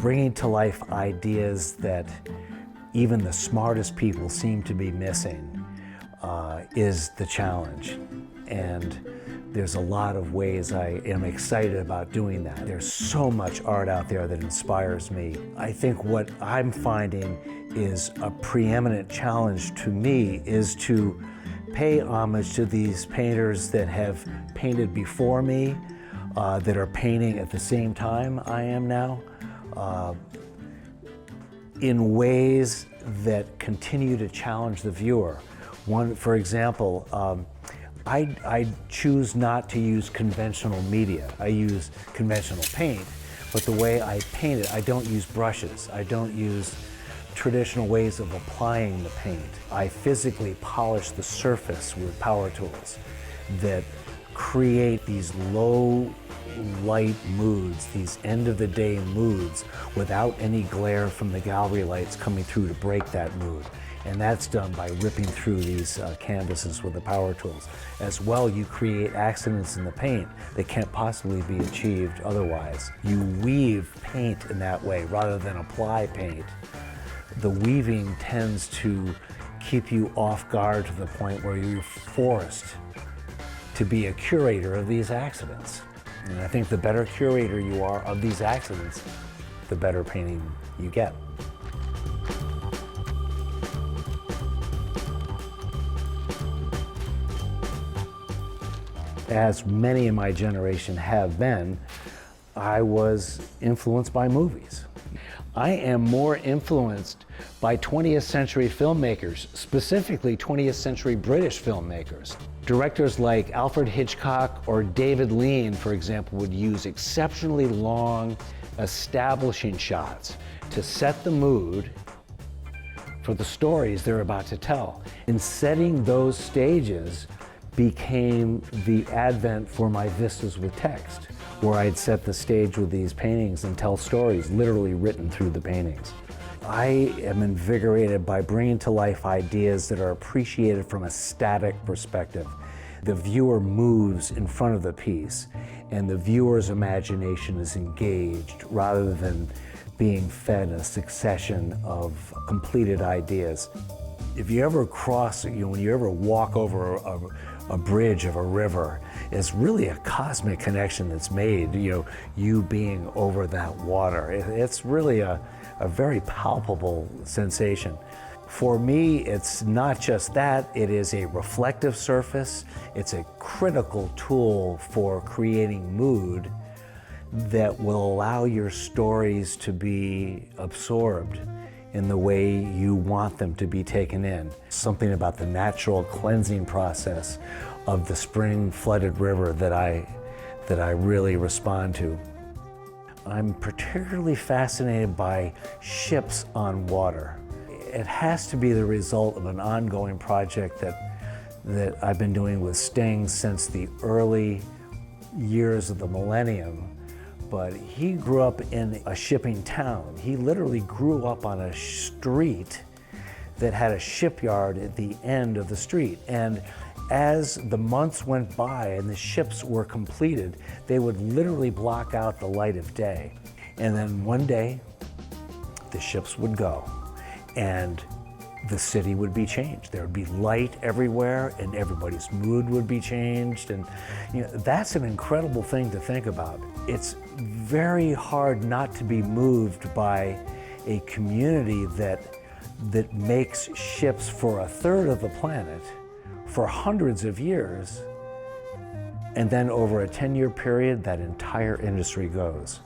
Bringing to life ideas that even the smartest people seem to be missing is the challenge. And there's a lot of ways I am excited about doing that. There's so much art out there that inspires me. I think what I'm finding is a preeminent challenge to me is to pay homage to these painters that have painted before me, that are painting at the same time I am now, in ways that continue to challenge the viewer. One, for example, I choose not to use conventional media. I use conventional paint, but the way I paint it, I don't use brushes. I don't use traditional ways of applying the paint. I physically polish the surface with power tools that create these low light moods, these end of the day moods, without any glare from the gallery lights coming through to break that mood. And that's done by ripping through these canvases with the power tools. As well, you create accidents in the paint that can't possibly be achieved otherwise. You weave paint in that way rather than apply paint. The weaving tends to keep you off guard to the point where you're forced to be a curator of these accidents. And I think the better curator you are of these accidents, the better painting you get. As many in my generation have been, I was influenced by movies. I am more influenced by 20th century filmmakers, specifically 20th century British filmmakers. Directors like Alfred Hitchcock or David Lean, for example, would use exceptionally long, establishing shots to set the mood for the stories they're about to tell. In setting those stages became the advent for my vistas with text, where I'd set the stage with these paintings and tell stories literally written through the paintings. I am invigorated by bringing to life ideas that are appreciated from a static perspective. The viewer moves in front of the piece, and the viewer's imagination is engaged rather than being fed a succession of completed ideas. If you ever cross, when you ever walk over a bridge of a river, it's really a cosmic connection that's made, you being over that water. It's really a very palpable sensation. For me, it's not just that, it is a reflective surface. It's a critical tool for creating mood that will allow your stories to be absorbed in the way you want them to be taken in. Something about the natural cleansing process of the spring flooded river that I really respond to. I'm particularly fascinated by ships on water. It has to be the result of an ongoing project that I've been doing with Sting since the early years of the millennium. But he grew up in a shipping town. He literally grew up on a street that had a shipyard at the end of the street. And as the months went by and the ships were completed, they would literally block out the light of day. And then one day, the ships would go and the city would be changed. There would be light everywhere and everybody's mood would be changed. And that's an incredible thing to think about. It's very hard not to be moved by a community that makes ships for a third of the planet for hundreds of years, and then over a 10-year period, that entire industry goes.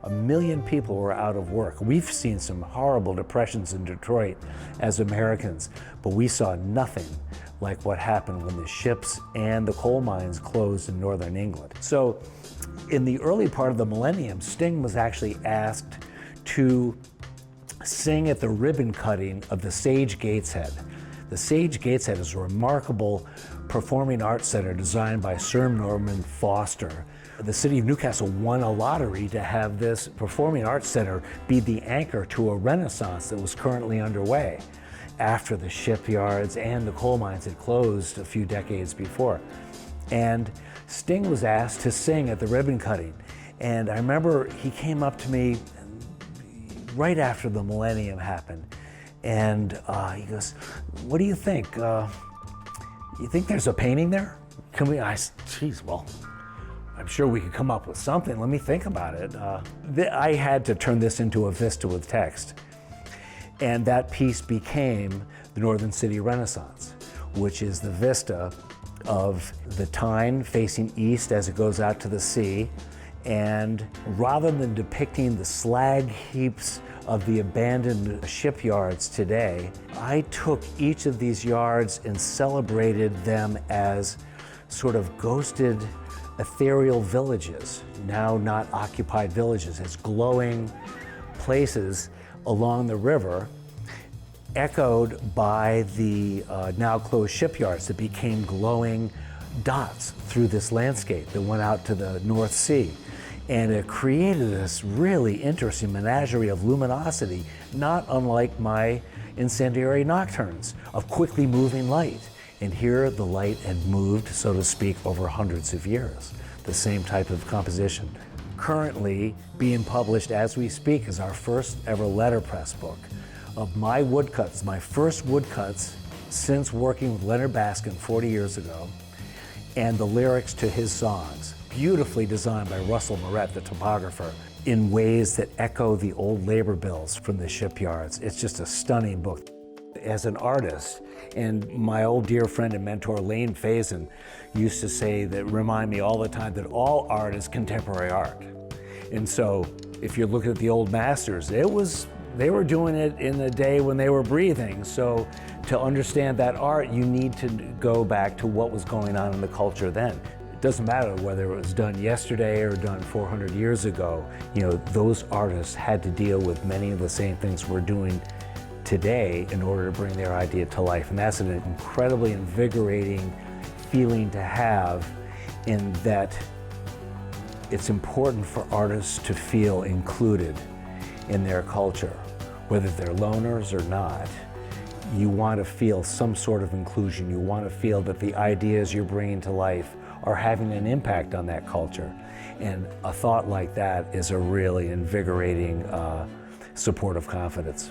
1 million people were out of work. We've seen some horrible depressions in Detroit as Americans, but we saw nothing like what happened when the ships and the coal mines closed in northern England. So in the early part of the millennium, Sting was actually asked to sing at the ribbon cutting of the Sage Gateshead. The Sage Gateshead is a remarkable performing arts center designed by Sir Norman Foster. The city of Newcastle won a lottery to have this performing arts center be the anchor to a renaissance that was currently underway. after the shipyards and the coal mines had closed a few decades before. And Sting was asked to sing at the ribbon cutting. And I remember he came up to me right after the millennium happened. And he goes, "What do you think? You think there's a painting there? Can we?" I said, "Geez, well, I'm sure we could come up with something. Let me think about it." I had to turn this into a vista with text. And that piece became the Northern City Renaissance, which is the vista of the Tyne facing east as it goes out to the sea. And rather than depicting the slag heaps of the abandoned shipyards today, I took each of these yards and celebrated them as sort of ghosted, ethereal villages, now not occupied villages, as glowing places along the river, echoed by the now closed shipyards that became glowing dots through this landscape that went out to the North Sea. And it created this really interesting menagerie of luminosity, not unlike my incendiary nocturnes of quickly moving light. And here the light had moved, so to speak, over hundreds of years, the same type of composition. Currently being published as we speak is our first ever letterpress book of my woodcuts, my first woodcuts since working with Leonard Baskin 40 years ago, and the lyrics to his songs, beautifully designed by Russell Moret, the topographer, in ways that echo the old labor bills from the shipyards. It's just a stunning book. As an artist, and my old dear friend and mentor Lane Faison used to say that, remind me all the time, that all art is contemporary art. And so if you're looking at the old masters, they were doing it in a day when they were breathing. So to understand that art, you need to go back to what was going on in the culture then. It doesn't matter whether it was done yesterday or done 400 years ago. You know, those artists had to deal with many of the same things we're doing today in order to bring their idea to life. And that's an incredibly invigorating feeling to have, in that it's important for artists to feel included in their culture, whether they're loners or not. You want to feel some sort of inclusion. You want to feel that the ideas you're bringing to life are having an impact on that culture. And a thought like that is a really invigorating support of confidence.